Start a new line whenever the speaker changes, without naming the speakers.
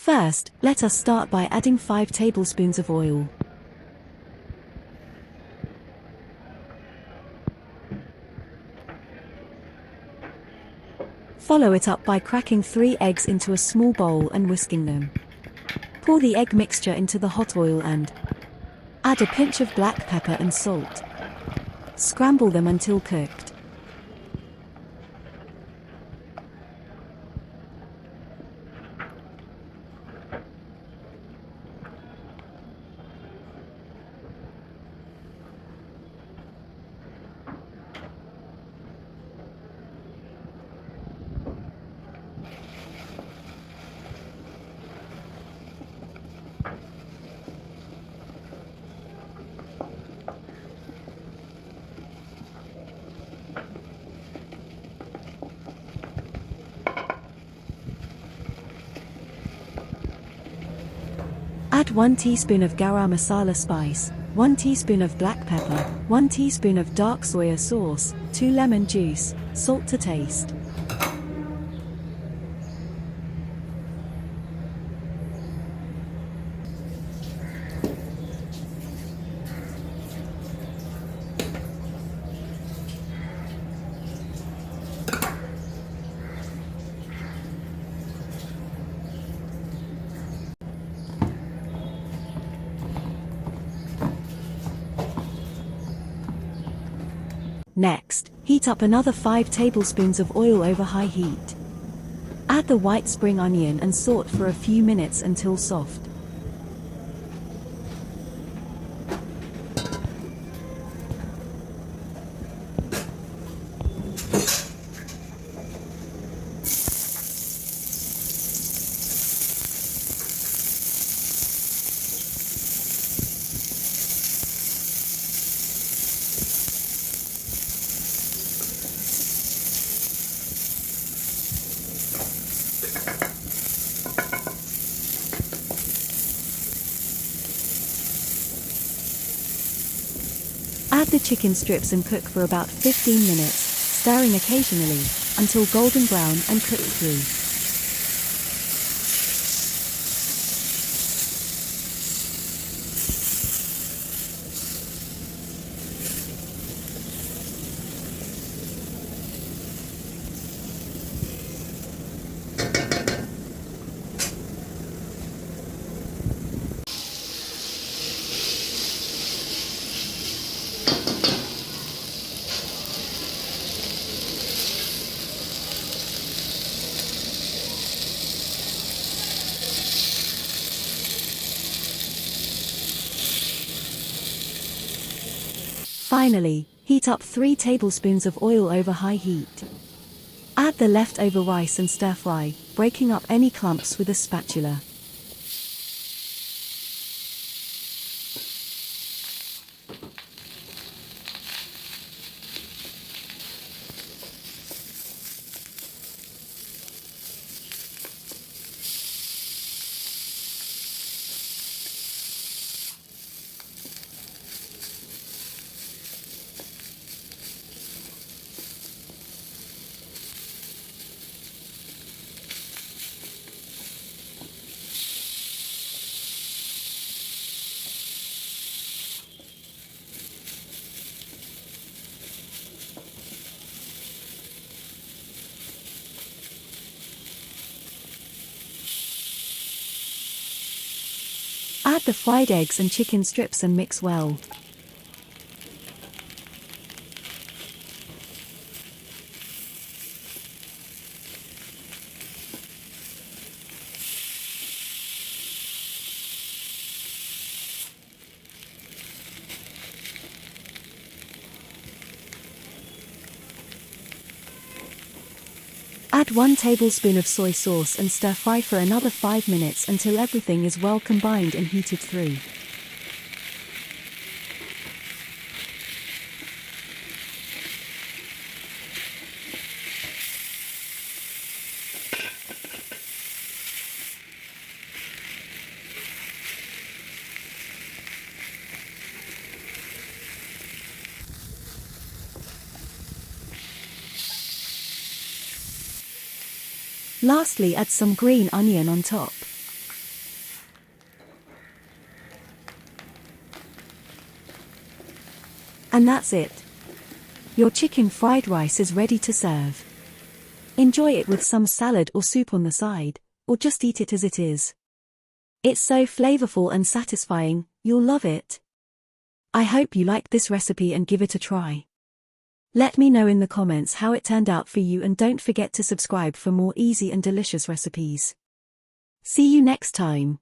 First, let us start by adding 5 tablespoons of oil. Follow it up by cracking 3 eggs into a small bowl and whisking them. Pour the egg mixture into the hot oil and add a pinch of black pepper and salt. Scramble them until cooked. Add 1 teaspoon of garam masala spice, 1 teaspoon of black pepper, 1 teaspoon of dark soya sauce, 2 lemon juice, salt to taste. Next, heat up another 5 tablespoons of oil over high heat. Add the white spring onion and saute for a few minutes until soft. Add the chicken strips and cook for about 15 minutes, stirring occasionally, until golden brown and cooked through. Finally, heat up 3 tablespoons of oil over high heat. Add the leftover rice and stir fry, breaking up any clumps with a spatula. Add the fried eggs and chicken strips and mix well. Add 1 tablespoon of soy sauce and stir fry for another 5 minutes until everything is well combined and heated through. Lastly, add some green onion on top. And that's it. Your chicken fried rice is ready to serve. Enjoy it with some salad or soup on the side, or just eat it as it is. It's so flavorful and satisfying, you'll love it. I hope you liked this recipe and give it a try. Let me know in the comments how it turned out for you, and don't forget to subscribe for more easy and delicious recipes. See you next time.